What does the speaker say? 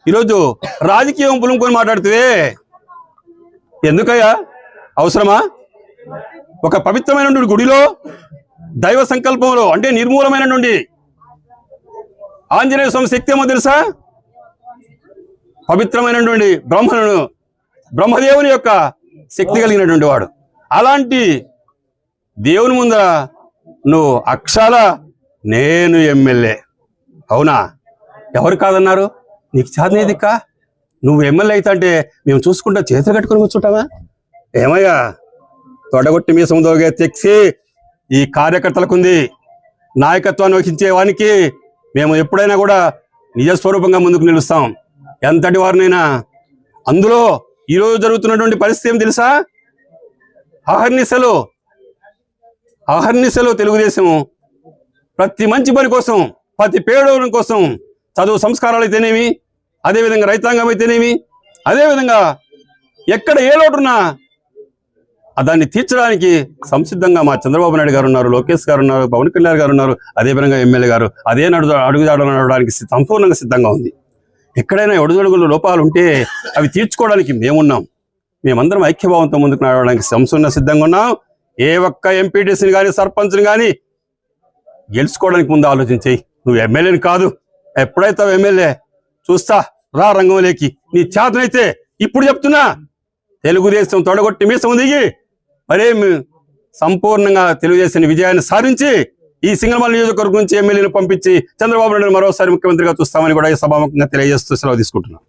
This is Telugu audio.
ఈరోజు రాజకీయం పులుముకొని మాట్లాడుతూ ఎందుకయ్యా అవసరమా? ఒక పవిత్రమైనటువంటి గుడిలో దైవ సంకల్పంలో అంటే నిర్మూలమైనటువంటి ఆంజనేయ స్వామి శక్తి ఏమో తెలుసా? పవిత్రమైనటువంటి బ్రహ్మదేవుని యొక్క శక్తి కలిగినటువంటి వాడు. అలాంటి దేవుని ముందర నువ్వు అక్షాల నేను ఎమ్మెల్యే అవునా? ఎవరు కాదన్నారు? నీకు చేతనేదిక్క నువ్వు ఎమ్మెల్యే అయితే అంటే మేము చూసుకుంటా చేతులు కట్టుకొని కూర్చుంటావా? ఏమయ్యా తొడగొట్టి మీ సముద్రంగా తెచ్చి ఈ కార్యకర్తలకుంది నాయకత్వాన్ని వహించే వానికి మేము ఎప్పుడైనా కూడా నిజస్వరూపంగా ముందుకు నిలుస్తాం, ఎంతటి వారినైనా. అందులో ఈరోజు జరుగుతున్నటువంటి పరిస్థితి ఏం తెలుసా? అహర్నిశలు తెలుగుదేశం ప్రతి మంచి పని కోసం, ప్రతి పేదోళ్ళ కోసం, చదువు సంస్కారాలు అయితేనేమి, అదేవిధంగా రైతాంగం అయితేనేమి, అదేవిధంగా ఎక్కడ ఏ లోటున్నా దాన్ని తీర్చడానికి సంసిద్ధంగా మా చంద్రబాబు నాయుడు గారు ఉన్నారు, లోకేష్ గారు ఉన్నారు, పవన్ కళ్యాణ్ గారు ఉన్నారు, అదేవిధంగా ఎమ్మెల్యే గారు అదే అడుగుజాడలు నడవడానికి సంపూర్ణంగా సిద్ధంగా ఉంది. ఎక్కడైనా ఒడుదొడుగులు లోపాలు ఉంటే అవి తీర్చుకోవడానికి మేమున్నాం. మేమందరం ఐక్యభావంతో ముందుకు నడవడానికి సంపూర్ణ సిద్ధంగా ఉన్నాం. ఏ ఒక్క ఎంపీటీసీని కానీ సర్పంచ్ని కానీ గెలుచుకోవడానికి ముందు ఆలోచించేయి. నువ్వు ఎమ్మెల్యేని కాదు, ఎప్పుడైతే ఎమ్మెల్యే చూస్తా రా రంగంలోకి. నీ చేతనైతే ఇప్పుడు చెప్తున్నా, తెలుగుదేశం తొడగొట్టి మీసం దిగి మరే సంపూర్ణంగా తెలుగుదేశం విజయాన్ని సాధించి ఈ సింగనమల నియోజకవర్గం నుంచి ఎమ్మెల్యేను పంపించి చంద్రబాబు నాయుడు మరోసారి ముఖ్యమంత్రిగా చూస్తామని కూడా ఈ సభాముఖంగా తెలియజేస్తూ సెలవు తీసుకుంటున్నాం.